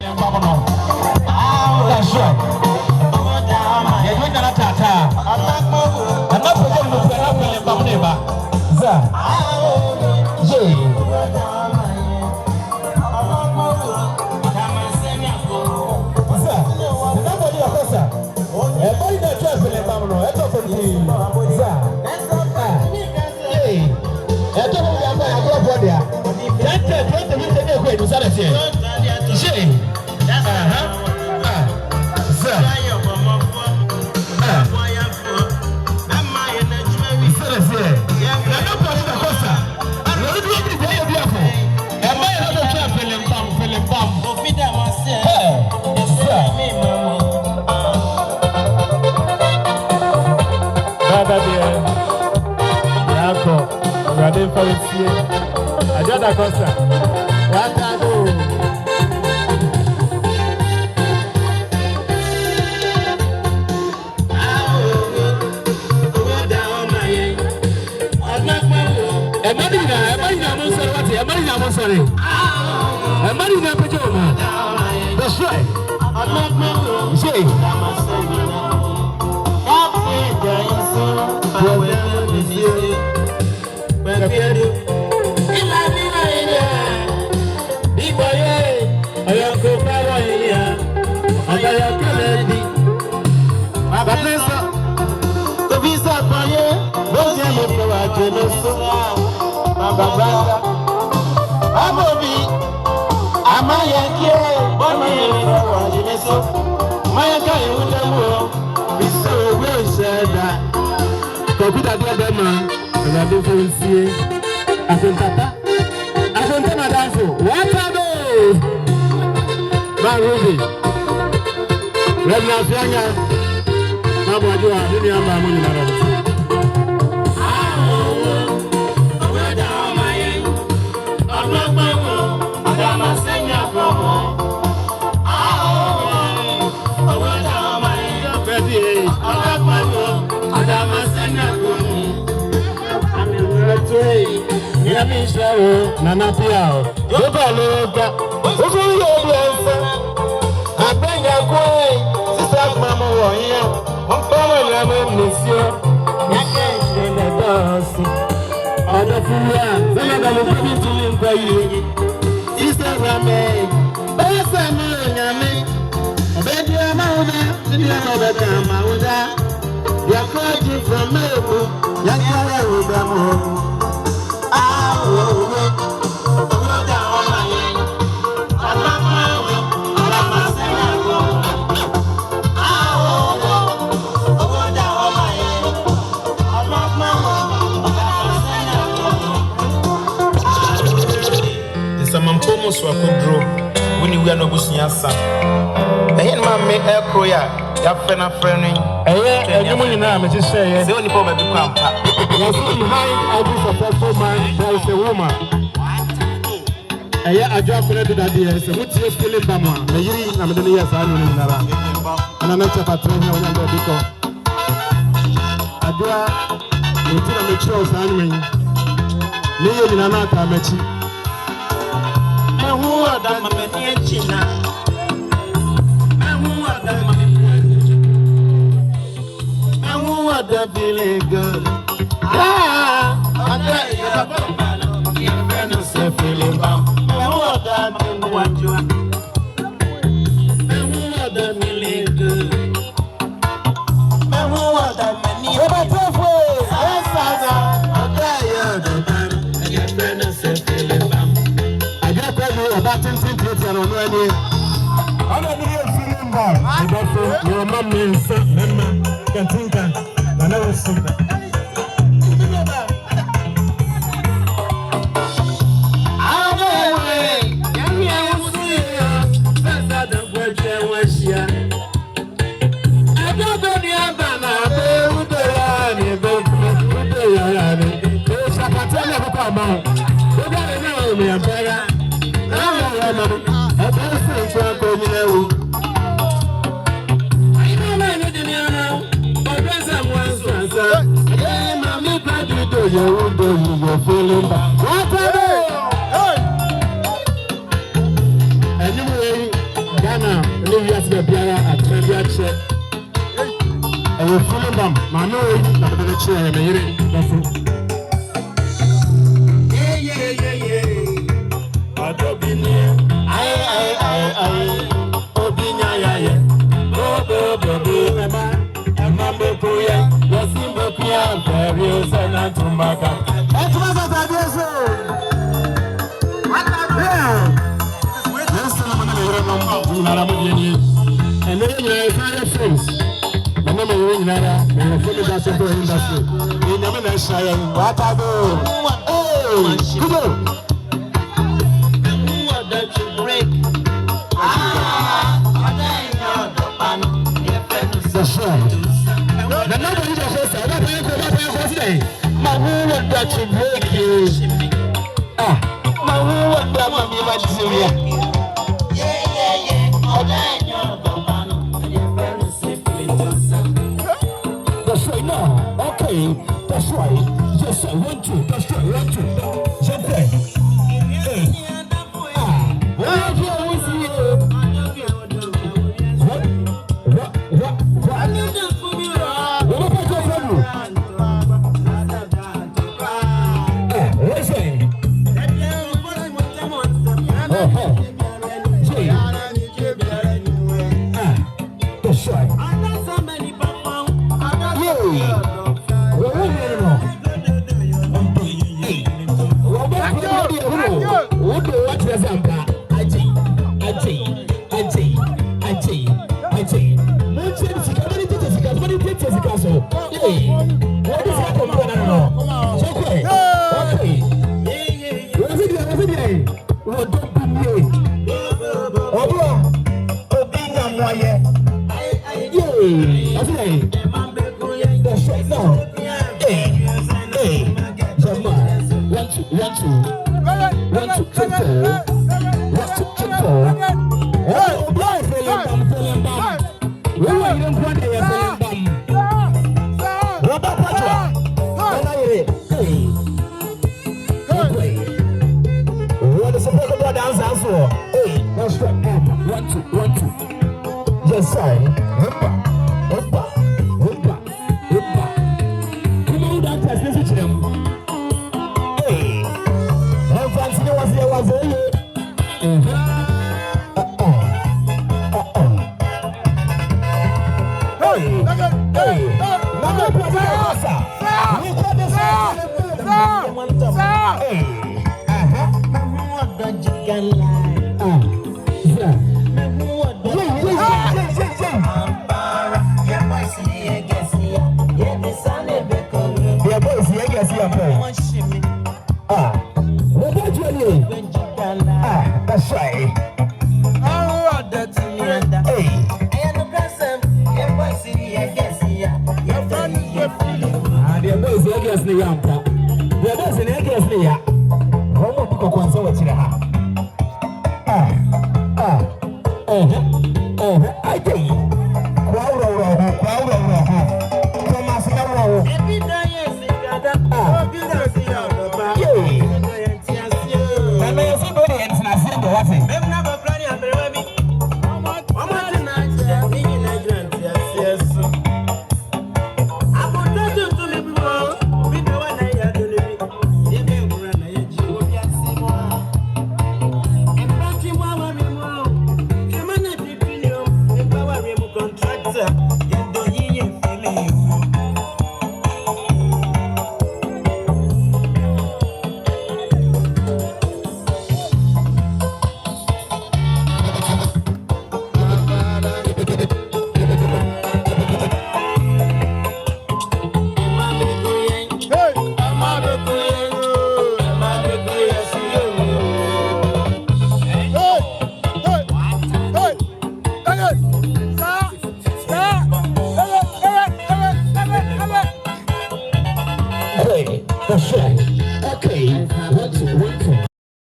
That's right. You're doing that tata. I'm not going to put up with the neighbor. Ajada Costa. Watago. That's right. Nana Piao, Yoga, I bring a quay, Sister Mamma, here, one power, Monsieur, in the dance. Other food, some of them will come to him for you. Sister Rame, Bessamay, Bedia Mauda, the Yamada Mauda, Yakaki from Melbourne, Yakara with them home. So I could draw when you were no bushing son. I ain't my make a croya, Yafena friendly. You will now just say, the only problem become behind every successful man, there is a woman. I dropped it that year, so what's your feeling, Bama? The year I'm the years I don't know. And I'm not a train when I'm going to go. I draw, you tell me, Charles, I'm in. Near in another match. Who are that many China? Who are that who are that feeling good? Ah, I'm friends feeling bad. Who are that what you are? Who are that feeling good? Who are that many? Yes, I'm friends feeling bad. About 10 minutes and on any. I don't need a feeling bad. I got to your mom means can think I never see that. You're feeling bad. Anyway, do we ask the Biara at Trendia? I will follow them. Mano, I'm going to chair and that's it. I don't be near. I, Obinya, and then you are friends. My name is Nara, and I'm from the Dassault industry. In the Minnesota, what I do? Oh, come on. That's right. The number you just said, I'm going to today. My who want that to break you? My who want that to be my Syria? That's right now. Okay, that's right. Yes, I want to. That's right, want to. Jump in. Yes, sir. Come on, doctors, listen to them. Hey, I'm fancy was here was here. Hey, Mama Plaza. We got this. Hey, don't you can lie. Yeah. That's right. I